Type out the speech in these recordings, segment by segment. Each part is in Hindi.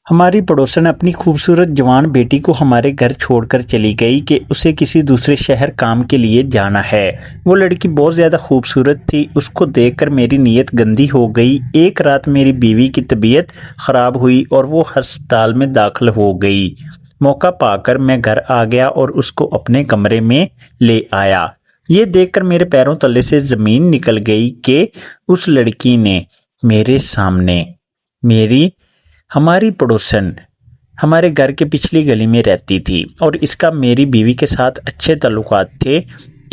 हमारी पड़ोसन अपनी खूबसूरत जवान बेटी को हमारे घर छोड़कर चली गई कि उसे किसी दूसरे शहर काम के लिए जाना है। वो लड़की बहुत ज़्यादा खूबसूरत थी। उसको देखकर मेरी नीयत गंदी हो गई। एक रात मेरी बीवी की तबीयत ख़राब हुई और वो अस्पताल में दाखिल हो गई। मौका पाकर मैं घर आ गया और उसको अपने कमरे में ले आया। ये देखकर मेरे पैरों तले से ज़मीन निकल गई कि उस लड़की ने मेरे सामने हमारी पड़ोसन हमारे घर के पिछली गली में रहती थी और इसका मेरी बीवी के साथ अच्छे ताल्लुकात थे।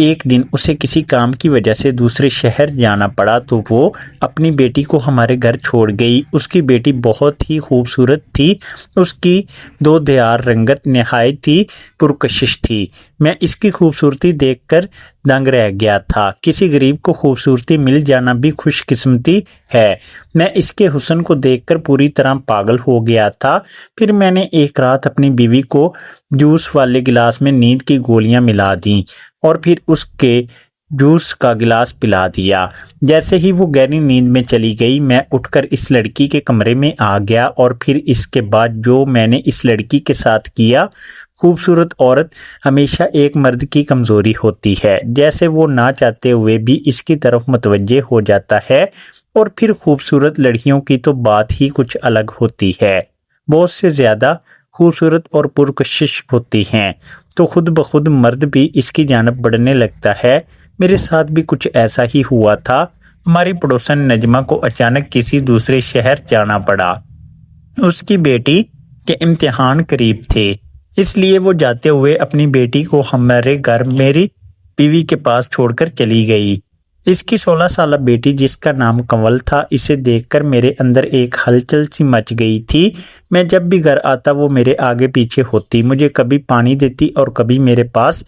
एक दिन उसे किसी काम की वजह से दूसरे शहर जाना पड़ा तो वो अपनी बेटी को हमारे घर छोड़ गई। उसकी बेटी बहुत ही खूबसूरत थी। उसकी दो दयार रंगत नहायत ही पुरकशिश थी। मैं इसकी खूबसूरती देखकर दंग रह गया था। किसी गरीब को खूबसूरती मिल जाना भी खुशकिस्मती है। मैं इसके हुस्न को देखकर पूरी तरह पागल हो गया था। फिर मैंने एक रात अपनी बीवी को जूस वाले गिलास में नींद की गोलियां मिला दी और फिर उसके जूस का गिलास पिला दिया। जैसे ही वो गहरी नींद में चली गई, मैं उठकर इस लड़की के कमरे में आ गया और फिर इसके बाद जो मैंने इस लड़की के साथ किया। खूबसूरत औरत हमेशा एक मर्द की कमज़ोरी होती है, जैसे वो ना चाहते हुए भी इसकी तरफ मुतवज्जे हो जाता है। और फिर खूबसूरत लड़कियों की तो बात ही कुछ अलग होती है। बहुत से ज़्यादा खूबसूरत और पुरकशिश होती हैं तो खुद ब खुद मर्द भी इसकी जानब बढ़ने लगता है। मेरे साथ भी कुछ ऐसा ही हुआ था। हमारी पड़ोसन नजमा को अचानक किसी दूसरे शहर जाना पड़ा। उसकी बेटी के इम्तिहान करीब थे, इसलिए वो जाते हुए अपनी बेटी को हमारे घर मेरी बीवी के पास छोड़कर चली गई। इसकी 16 साला बेटी जिसका नाम कंवल था, इसे देखकर मेरे अंदर एक हलचल सी मच गई थी। मैं जब भी घर आता वो मेरे आगे पीछे होती, मुझे कभी पानी देती और कभी मेरे पास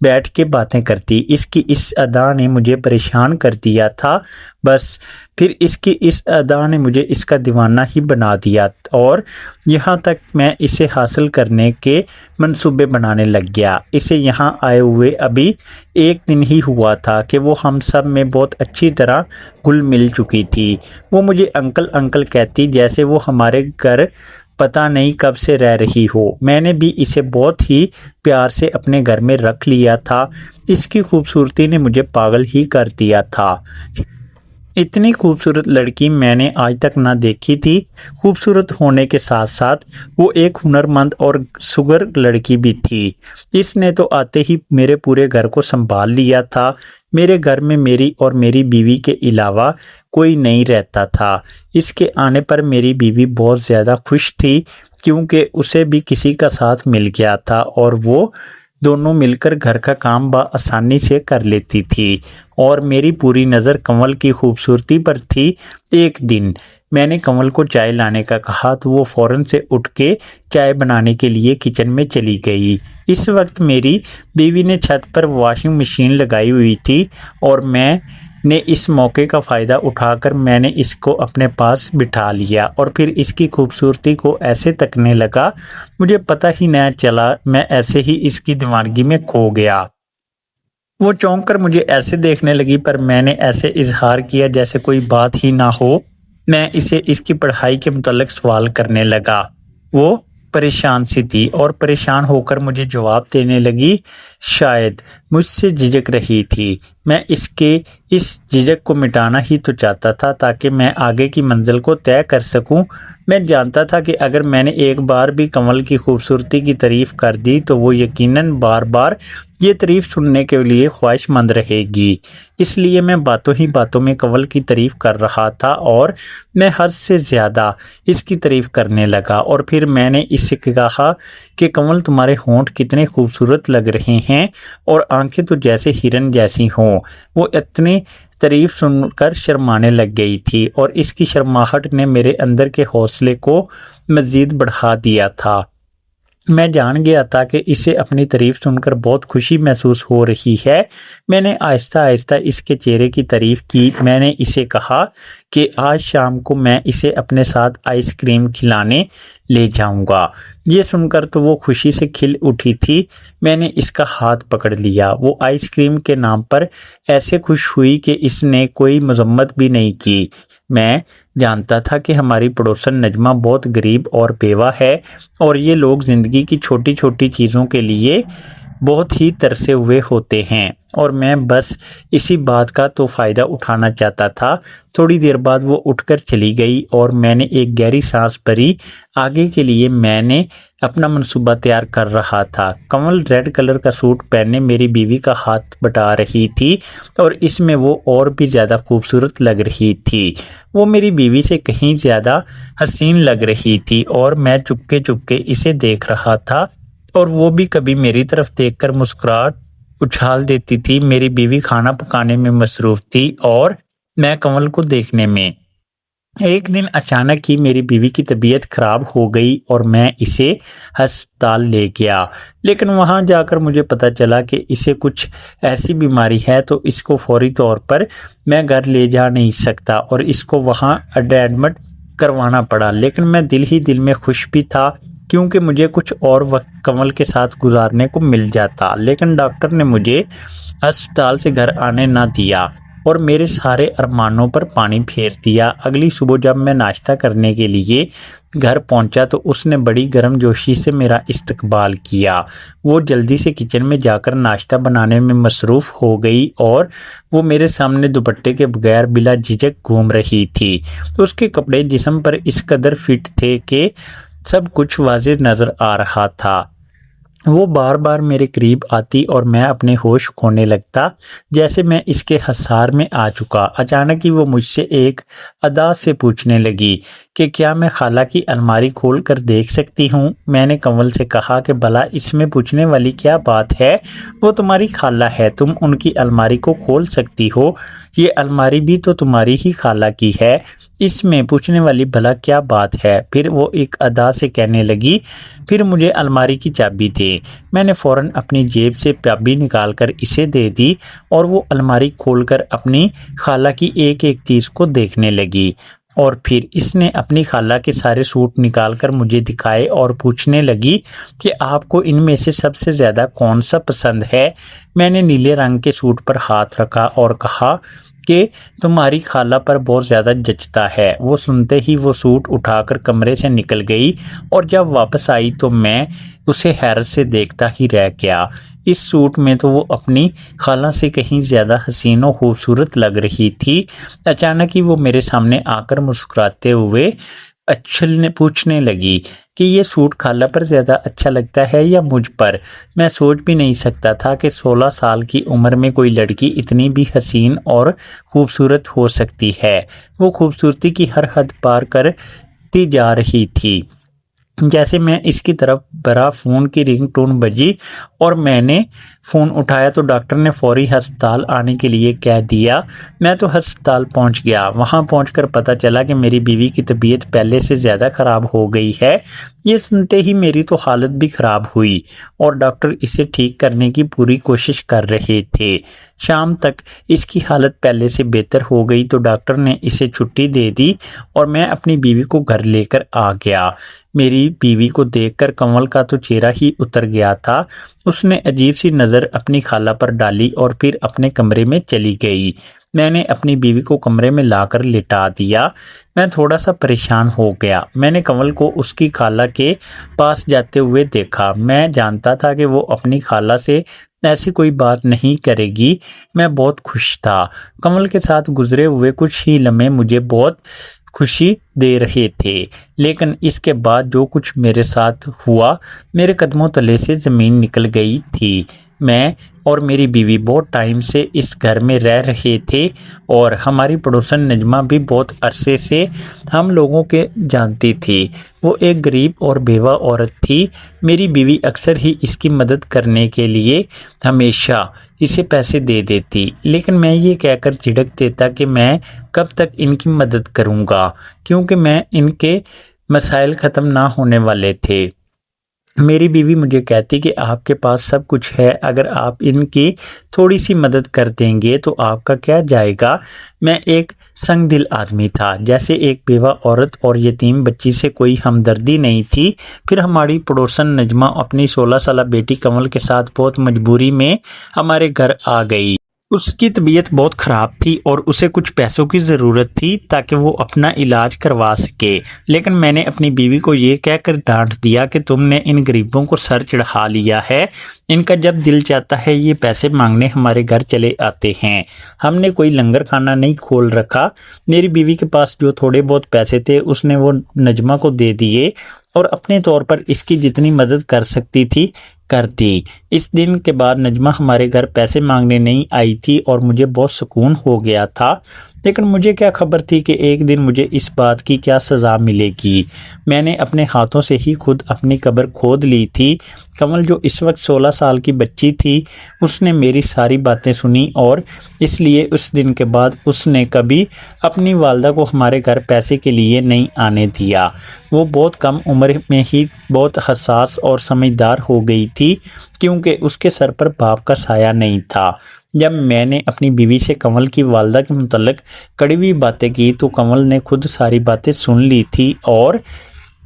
बैठ के बातें करती। इसकी इस अदा ने मुझे परेशान कर दिया था। बस फिर इसकी इस अदा ने मुझे इसका दीवाना ही बना दिया और यहाँ तक मैं इसे हासिल करने के मंसूबे बनाने लग गया। इसे यहाँ आए हुए अभी एक दिन ही हुआ था कि वो हम सब में बहुत अच्छी तरह घुल मिल चुकी थी। वो मुझे अंकल अंकल कहती, जैसे वो हमारे घर पता नहीं कब से रह रही हो। मैंने भी इसे बहुत ही प्यार से अपने घर में रख लिया था। इसकी खूबसूरती ने मुझे पागल ही कर दिया था। इतनी खूबसूरत लड़की मैंने आज तक ना देखी थी। खूबसूरत होने के साथ साथ वो एक हुनरमंद और सुगर लड़की भी थी। इसने तो आते ही मेरे पूरे घर को संभाल लिया था। मेरे घर में मेरी और मेरी बीवी के अलावा कोई नहीं रहता था। इसके आने पर मेरी बीवी बहुत ज़्यादा खुश थी क्योंकि उसे भी किसी का साथ मिल गया था और वो दोनों मिलकर घर का काम आसानी से कर लेती थी और मेरी पूरी नज़र कंवल की खूबसूरती पर थी। एक दिन मैंने कंवल को चाय लाने का कहा तो वो फ़ौरन से उठ के चाय बनाने के लिए किचन में चली गई। इस वक्त मेरी बीवी ने छत पर वॉशिंग मशीन लगाई हुई थी और मैंने इस मौके का फ़ायदा उठाकर मैंने इसको अपने पास बिठा लिया और फिर इसकी खूबसूरती को ऐसे तकने लगा, मुझे पता ही न चला। मैं ऐसे ही इसकी दीवानगी में खो गया। वो चौंक कर मुझे ऐसे देखने लगी, पर मैंने ऐसे इजहार किया जैसे कोई बात ही ना हो। मैं इसे इसकी पढ़ाई के मुतल्लिक सवाल करने लगा। वो परेशान सी थी और परेशान होकर मुझे जवाब देने लगी। शायद मुझसे झिझक रही थी। मैं इसके इस झिझक को मिटाना ही तो चाहता था ताकि मैं आगे की मंजिल को तय कर सकूं। मैं जानता था कि अगर मैंने एक बार भी कंवल की खूबसूरती की तारीफ कर दी तो वो यकीनन बार बार ये तारीफ सुनने के लिए ख्वाहिशमंद रहेगी। इसलिए मैं बातों ही बातों में कंवल की तारीफ कर रहा था और मैं हद से ज़्यादा इसकी तारीफ करने लगा। और फिर मैंने इससे कहा कि कंवल, तुम्हारे होंठ कितने खूबसूरत लग रहे हैं और आंखें तो जैसे हिरन जैसी हों। वो इतनी तारीफ सुनकर शर्माने लग गई थी और इसकी शर्माहट ने मेरे अंदर के हौसले को मज़ीद बढ़ा दिया था। मैं जान गया था कि इसे अपनी तारीफ सुनकर बहुत खुशी महसूस हो रही है। मैंने आहिस्ता आहिस्ता इसके चेहरे की तारीफ की। मैंने इसे कहा कि आज शाम को मैं इसे अपने साथ आइसक्रीम खिलाने ले जाऊंगा। ये सुनकर तो वो खुशी से खिल उठी थी। मैंने इसका हाथ पकड़ लिया। वो आइसक्रीम के नाम पर ऐसे खुश हुई कि इसने कोई मजम्मत भी नहीं की। मैं जानता था कि हमारी पड़ोसन नजमा बहुत गरीब और बेवा है और ये लोग ज़िंदगी की छोटी छोटी चीज़ों के लिए बहुत ही तरसे हुए होते हैं और मैं बस इसी बात का तो फ़ायदा उठाना चाहता था। थोड़ी देर बाद वो उठकर चली गई और मैंने एक गहरी सांस भरी। आगे के लिए मैंने अपना मंसूबा तैयार कर रहा था। कमल रेड कलर का सूट पहने मेरी बीवी का हाथ बटा रही थी और इसमें वो और भी ज़्यादा खूबसूरत लग रही थी। वो मेरी बीवी से कहीं ज़्यादा हसीन लग रही थी और मैं चुपके चुपके इसे देख रहा था और वो भी कभी मेरी तरफ देखकर मुस्कुराहट उछाल देती थी। मेरी बीवी खाना पकाने में मसरूफ थी और मैं कमल को देखने में। एक दिन अचानक ही मेरी बीवी की तबीयत खराब हो गई और मैं इसे अस्पताल ले गया, लेकिन वहां जाकर मुझे पता चला कि इसे कुछ ऐसी बीमारी है तो इसको फौरी तौर पर मैं घर ले जा नहीं सकता और इसको वहां एडमिट करवाना पड़ा। लेकिन मैं दिल ही दिल में खुश भी था क्योंकि मुझे कुछ और वक्त कमल के साथ गुजारने को मिल जाता। लेकिन डॉक्टर ने मुझे अस्पताल से घर आने ना दिया और मेरे सारे अरमानों पर पानी फेर दिया। अगली सुबह जब मैं नाश्ता करने के लिए घर पहुंचा तो उसने बड़ी गर्मजोशी से मेरा इस्तकबाल किया। वो जल्दी से किचन में जाकर नाश्ता बनाने में मसरूफ़ हो गई और वो मेरे सामने दुपट्टे के बगैर बिला झिझक घूम रही थी। उसके कपड़े जिस्म पर इस कदर फिट थे कि सब कुछ वाज़ेह नज़र आ रहा था। वो बार बार मेरे करीब आती और मैं अपने होश खोने लगता जैसे मैं इसके हसार में आ चुका। अचानक ही वो मुझसे एक अदा से पूछने लगी कि क्या मैं खाला की अलमारी खोल कर देख सकती हूँ। मैंने कमल से कहा कि भला इसमें पूछने वाली क्या बात है, वो तुम्हारी खाला है, तुम उनकी अलमारी को खोल सकती हो, ये अलमारी भी तो तुम्हारी ही खाला की है, इसमें पूछने वाली भला क्या बात है। फिर वो एक अदा से कहने लगी, फिर मुझे अलमारी की चाबी दे। मैंने फ़ौरन अपनी जेब से चाबी निकालकर इसे दे दी और वो अलमारी खोलकर अपनी खाला की एक एक चीज़ को देखने लगी और फिर इसने अपनी खाला के सारे सूट निकालकर मुझे दिखाए और पूछने लगी कि आपको इनमें से सबसे ज़्यादा कौन सा पसंद है। मैंने नीले रंग के सूट पर हाथ रखा और कहा कि तुम्हारी खाला पर बहुत ज़्यादा जचता है। वो सुनते ही वो सूट उठाकर कमरे से निकल गई और जब वापस आई तो मैं उसे हैरत से देखता ही रह गया। इस सूट में तो वो अपनी खाला से कहीं ज़्यादा हसीन और खूबसूरत लग रही थी। अचानक ही वो मेरे सामने आकर मुस्कुराते हुए पूछने लगी कि ये सूट खाला पर ज़्यादा अच्छा लगता है या मुझ पर। मैं सोच भी नहीं सकता था कि 16 साल की उम्र में कोई लड़की इतनी भी हसीन और खूबसूरत हो सकती है। वो खूबसूरती की हर हद पार करती जा रही थी। जैसे मैं इसकी तरफ बढ़ा, फ़ोन की रिंगटोन बजी और मैंने फ़ोन उठाया तो डॉक्टर ने फौरी अस्पताल आने के लिए कह दिया। मैं तो अस्पताल पहुंच गया। वहां पहुंचकर पता चला कि मेरी बीवी की तबीयत पहले से ज़्यादा ख़राब हो गई है। ये सुनते ही मेरी तो हालत भी ख़राब हुई और डॉक्टर इसे ठीक करने की पूरी कोशिश कर रहे थे। शाम तक इसकी हालत पहले से बेहतर हो गई तो डॉक्टर ने इसे छुट्टी दे दी और मैं अपनी बीवी को घर लेकर आ गया। मेरी बीवी को देखकर कमल का तो चेहरा ही उतर गया था। उसने अजीब सी नज़र अपनी खाला पर डाली और फिर अपने कमरे में चली गई। मैंने अपनी बीवी को कमरे में लाकर लिटा दिया। मैं थोड़ा सा परेशान हो गया। मैंने कमल को उसकी खाला के पास जाते हुए देखा। मैं जानता था कि वो अपनी खाला से ऐसी कोई बात नहीं करेगी। मैं बहुत खुश था। कमल के साथ गुजरे हुए कुछ ही लम्हे मुझे बहुत खुशी दे रहे थे, लेकिन इसके बाद जो कुछ मेरे साथ हुआ, मेरे कदमों तले से ज़मीन निकल गई थी। मैं और मेरी बीवी बहुत टाइम से इस घर में रह रहे थे और हमारी पड़ोसन नजमा भी बहुत अरसे से हम लोगों के जानती थी। वो एक गरीब और बेवा औरत थी। मेरी बीवी अक्सर ही इसकी मदद करने के लिए हमेशा इसे पैसे दे देती, लेकिन मैं ये कहकर झिड़क देता कि मैं कब तक इनकी मदद करूँगा, क्योंकि मैं इनके मसाइल ख़त्म ना होने वाले थे। मेरी बीवी मुझे कहती कि आपके पास सब कुछ है, अगर आप इनकी थोड़ी सी मदद कर देंगे तो आपका क्या जाएगा। मैं एक संग दिल आदमी था। जैसे एक बेवा औरत और यतीम बच्ची से कोई हमदर्दी नहीं थी। फिर हमारी पड़ोसन नजमा अपनी 16 साल बेटी कमल के साथ बहुत मजबूरी में हमारे घर आ गई। उसकी तबीयत बहुत ख़राब थी और उसे कुछ पैसों की ज़रूरत थी ताकि वो अपना इलाज करवा सके। लेकिन मैंने अपनी बीवी को ये कहकर डांट दिया कि तुमने इन गरीबों को सर चढ़ा लिया है, इनका जब दिल चाहता है ये पैसे मांगने हमारे घर चले आते हैं। हमने कोई लंगर खाना नहीं खोल रखा। मेरी बीवी के पास जो थोड़े बहुत पैसे थे उसने वो नजमा को दे दिए और अपने तौर पर इसकी जितनी मदद कर सकती थी कर दी। इस दिन के बाद नजमा हमारे घर पैसे मांगने नहीं आई थी और मुझे बहुत सुकून हो गया था। लेकिन मुझे क्या खबर थी कि एक दिन मुझे इस बात की क्या सज़ा मिलेगी। मैंने अपने हाथों से ही खुद अपनी कब्र खोद ली थी। कमल जो इस वक्त 16 साल की बच्ची थी उसने मेरी सारी बातें सुनी और इसलिए उस दिन के बाद उसने कभी अपनी वालदा को हमारे घर पैसे के लिए नहीं आने दिया। वो बहुत कम उम्र में ही बहुत हसास और समझदार हो गई थी क्योंकि उसके सर पर बाप का साया नहीं था। जब मैंने अपनी बीवी से कमल की वालदा के मुतल्लिक कड़वी बातें की तो कमल ने खुद सारी बातें सुन ली थी और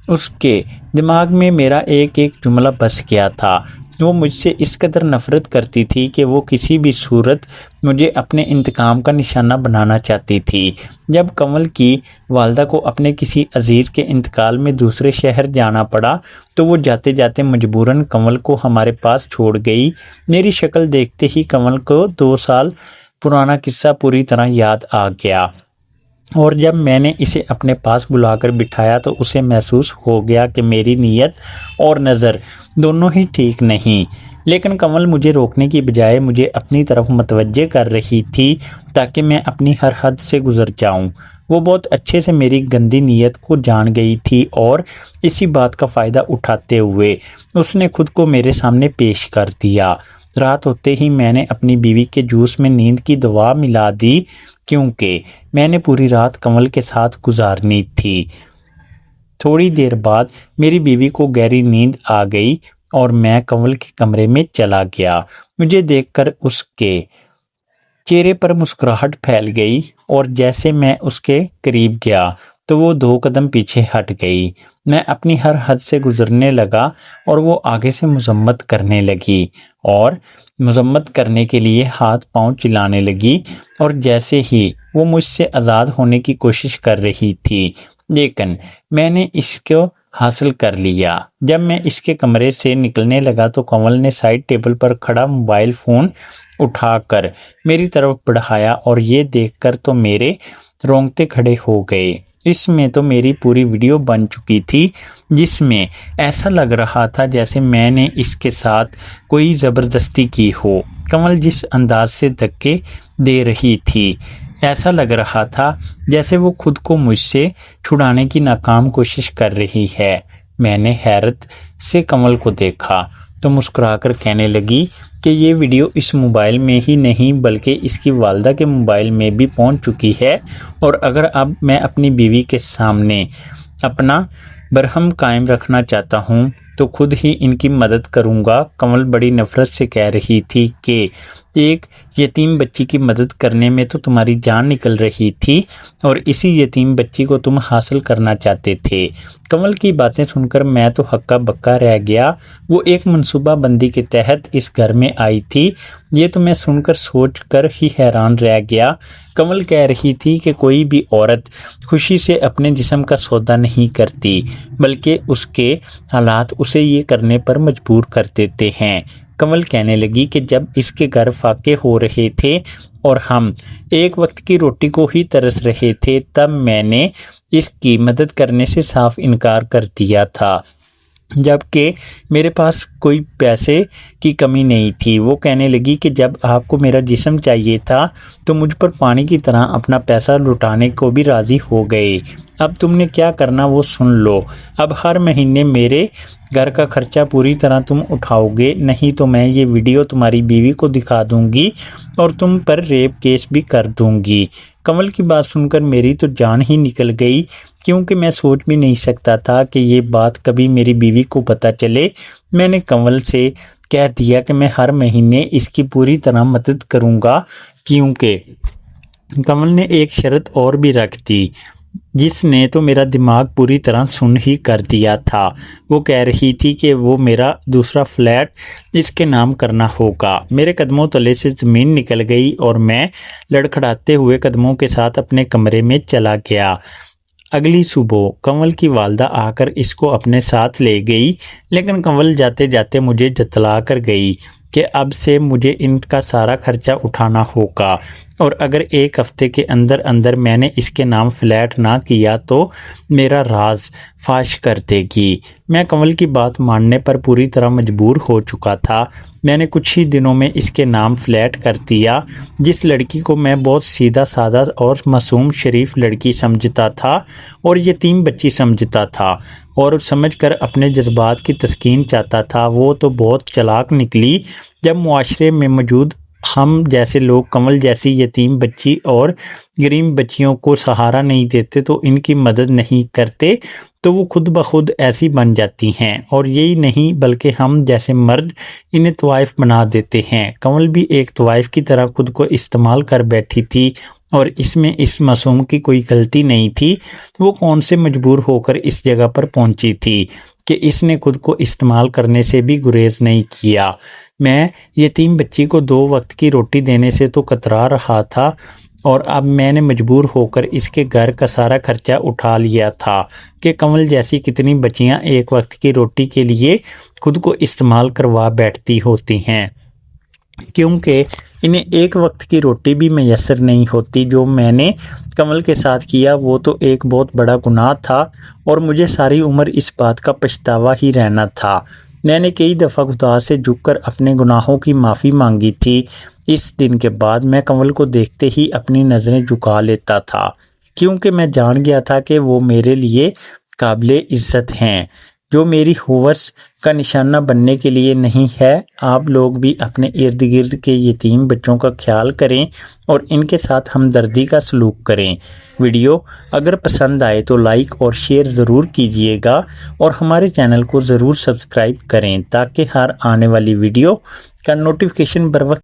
उसके दिमाग में मेरा एक एक जुमला बस गया था। वो मुझसे इस कदर नफ़रत करती थी कि वो किसी भी सूरत मुझे अपने इंतकाम का निशाना बनाना चाहती थी। जब कमल की वालदा को अपने किसी अजीज़ के इंतकाल में दूसरे शहर जाना पड़ा तो वो जाते जाते मजबूरन कमल को हमारे पास छोड़ गई। मेरी शक्ल देखते ही कमल को 2 साल पुराना किस्सा पूरी तरह याद आ गया और जब मैंने इसे अपने पास बुलाकर बिठाया तो उसे महसूस हो गया कि मेरी नीयत और नज़र दोनों ही ठीक नहीं। लेकिन कमल मुझे रोकने की बजाय मुझे अपनी तरफ मतवज्जे कर रही थी ताकि मैं अपनी हर हद से गुजर जाऊं। वो बहुत अच्छे से मेरी गंदी नीयत को जान गई थी और इसी बात का फ़ायदा उठाते हुए उसने खुद को मेरे सामने पेश कर दिया। रात होते ही मैंने अपनी बीवी के जूस में नींद की दवा मिला दी क्योंकि मैंने पूरी रात कमल के साथ गुजारनी थी। थोड़ी देर बाद मेरी बीवी को गहरी नींद आ गई और मैं कमल के कमरे में चला गया। मुझे देखकर उसके चेहरे पर मुस्कुराहट फैल गई और जैसे मैं उसके करीब गया तो वो 2 कदम पीछे हट गई। मैं अपनी हर हद से गुजरने लगा और वो आगे से मजम्मत करने लगी और मजम्मत करने के लिए हाथ पांव चिल्लाने लगी और जैसे ही वो मुझसे आज़ाद होने की कोशिश कर रही थी लेकिन मैंने इसको हासिल कर लिया। जब मैं इसके कमरे से निकलने लगा तो कमल ने साइड टेबल पर खड़ा मोबाइल फ़ोन उठाकर मेरी तरफ बढ़ाया और ये देखकर तो मेरे रोंगटे खड़े हो गए। इसमें तो मेरी पूरी वीडियो बन चुकी थी जिसमें ऐसा लग रहा था जैसे मैंने इसके साथ कोई ज़बरदस्ती की हो। कमल जिस अंदाज से धक्के दे रही थी ऐसा लग रहा था जैसे वो खुद को मुझसे छुड़ाने की नाकाम कोशिश कर रही है। मैंने हैरत से कमल को देखा तो मुस्कुराकर कहने लगी कि ये वीडियो इस मोबाइल में ही नहीं बल्कि इसकी वालदा के मोबाइल में भी पहुंच चुकी है और अगर अब मैं अपनी बीवी के सामने अपना बरहम कायम रखना चाहता हूं तो खुद ही इनकी मदद करूंगा। कमल बड़ी नफ़रत से कह रही थी कि एक यतीम बच्ची की मदद करने में तो तुम्हारी जान निकल रही थी और इसी यतीम बच्ची को तुम हासिल करना चाहते थे। कमल की बातें सुनकर मैं तो हक्का बक्का रह गया। वो एक मनसूबा बंदी के तहत इस घर में आई थी, ये तो मैं सुनकर सोच कर ही हैरान रह गया। कमल कह रही थी कि कोई भी औरत खुशी से अपने जिस्म का सौदा नहीं करती बल्कि उसके हालात उसे ये करने पर मजबूर कर देते हैं। कमल कहने लगी कि जब इसके घर फाके हो रहे थे और हम एक वक्त की रोटी को ही तरस रहे थे तब मैंने इसकी मदद करने से साफ इनकार कर दिया था जबकि मेरे पास कोई पैसे की कमी नहीं थी। वो कहने लगी कि जब आपको मेरा जिस्म चाहिए था तो मुझ पर पानी की तरह अपना पैसा लुटाने को भी राज़ी हो गए। अब तुमने क्या करना वो सुन लो। अब हर महीने मेरे घर का खर्चा पूरी तरह तुम उठाओगे, नहीं तो मैं ये वीडियो तुम्हारी बीवी को दिखा दूंगी और तुम पर रेप केस भी कर दूंगी। कमल की बात सुनकर मेरी तो जान ही निकल गई क्योंकि मैं सोच भी नहीं सकता था कि ये बात कभी मेरी बीवी को पता चले। मैंने कमल से कह दिया कि मैं हर महीने इसकी पूरी तरह मदद करूंगा क्योंकि कमल ने एक शर्त और भी रख दी। जिसने तो मेरा दिमाग पूरी तरह सुन ही कर दिया था। वो कह रही थी कि वो मेरा दूसरा फ्लैट इसके नाम करना होगा। मेरे कदमों तले से ज़मीन निकल गई और मैं लड़खड़ाते हुए कदमों के साथ अपने कमरे में चला गया। अगली सुबह कंवल की वालदा आकर इसको अपने साथ ले गई, लेकिन कंवल जाते जाते मुझे जतला कर गई कि अब से मुझे इनका सारा खर्चा उठाना होगा और अगर एक हफ्ते के अंदर अंदर मैंने इसके नाम फ्लैट ना किया तो मेरा राज फाश कर देगी। मैं कंवल की बात मानने पर पूरी तरह मजबूर हो चुका था। मैंने कुछ ही दिनों में इसके नाम फ्लैट कर दिया। जिस लड़की को मैं बहुत सीधा साधा और मासूम शरीफ लड़की समझता था और यतीम बच्ची समझता था और समझकर अपने जज्बात की तस्कीन चाहता था, वो तो बहुत चालाक निकली। जब मुआशरे में मौजूद हम जैसे लोग कंवल जैसी यतीम बच्ची और गरीब बच्चियों को सहारा नहीं देते तो इनकी मदद नहीं करते तो वो खुद ब खुद ऐसी बन जाती हैं। और यही नहीं बल्कि हम जैसे मर्द इन्हें तवाइफ बना देते हैं। कंवल भी एक तवाइफ की तरह खुद को इस्तेमाल कर बैठी थी और इसमें इस मासूम की कोई गलती नहीं थी। वो कौन से मजबूर होकर इस जगह पर पहुंची थी कि इसने खुद को इस्तेमाल करने से भी गुरेज नहीं किया। मैं यतीम बच्ची को 2 वक्त की रोटी देने से तो कतरा रहा था और अब मैंने मजबूर होकर इसके घर का सारा खर्चा उठा लिया था कि कंवल जैसी कितनी बच्चियां एक वक्त की रोटी के लिए खुद को इस्तेमाल करवा बैठती होती हैं, क्योंकि इन्हें एक वक्त की रोटी भी मैसर नहीं होती। जो मैंने कंवल के साथ किया वो तो एक बहुत बड़ा गुनाह था और मुझे सारी उम्र इस बात का पछतावा ही रहना था। मैंने कई दफ़ा खुदा से झुककर अपने गुनाहों की माफ़ी मांगी थी। इस दिन के बाद मैं कंवल को देखते ही अपनी नज़रें झुका लेता था, क्योंकि मैं जान गया था कि वो मेरे लिए काबिले इज़्ज़त हैं, जो मेरी होवर्स का निशाना बनने के लिए नहीं है। आप लोग भी अपने इर्द गिर्द के यतीम बच्चों का ख्याल करें और इनके साथ हमदर्दी का सलूक करें। वीडियो अगर पसंद आए तो लाइक और शेयर ज़रूर कीजिएगा और हमारे चैनल को ज़रूर सब्सक्राइब करें ताकि हर आने वाली वीडियो का नोटिफिकेशन बर वक्त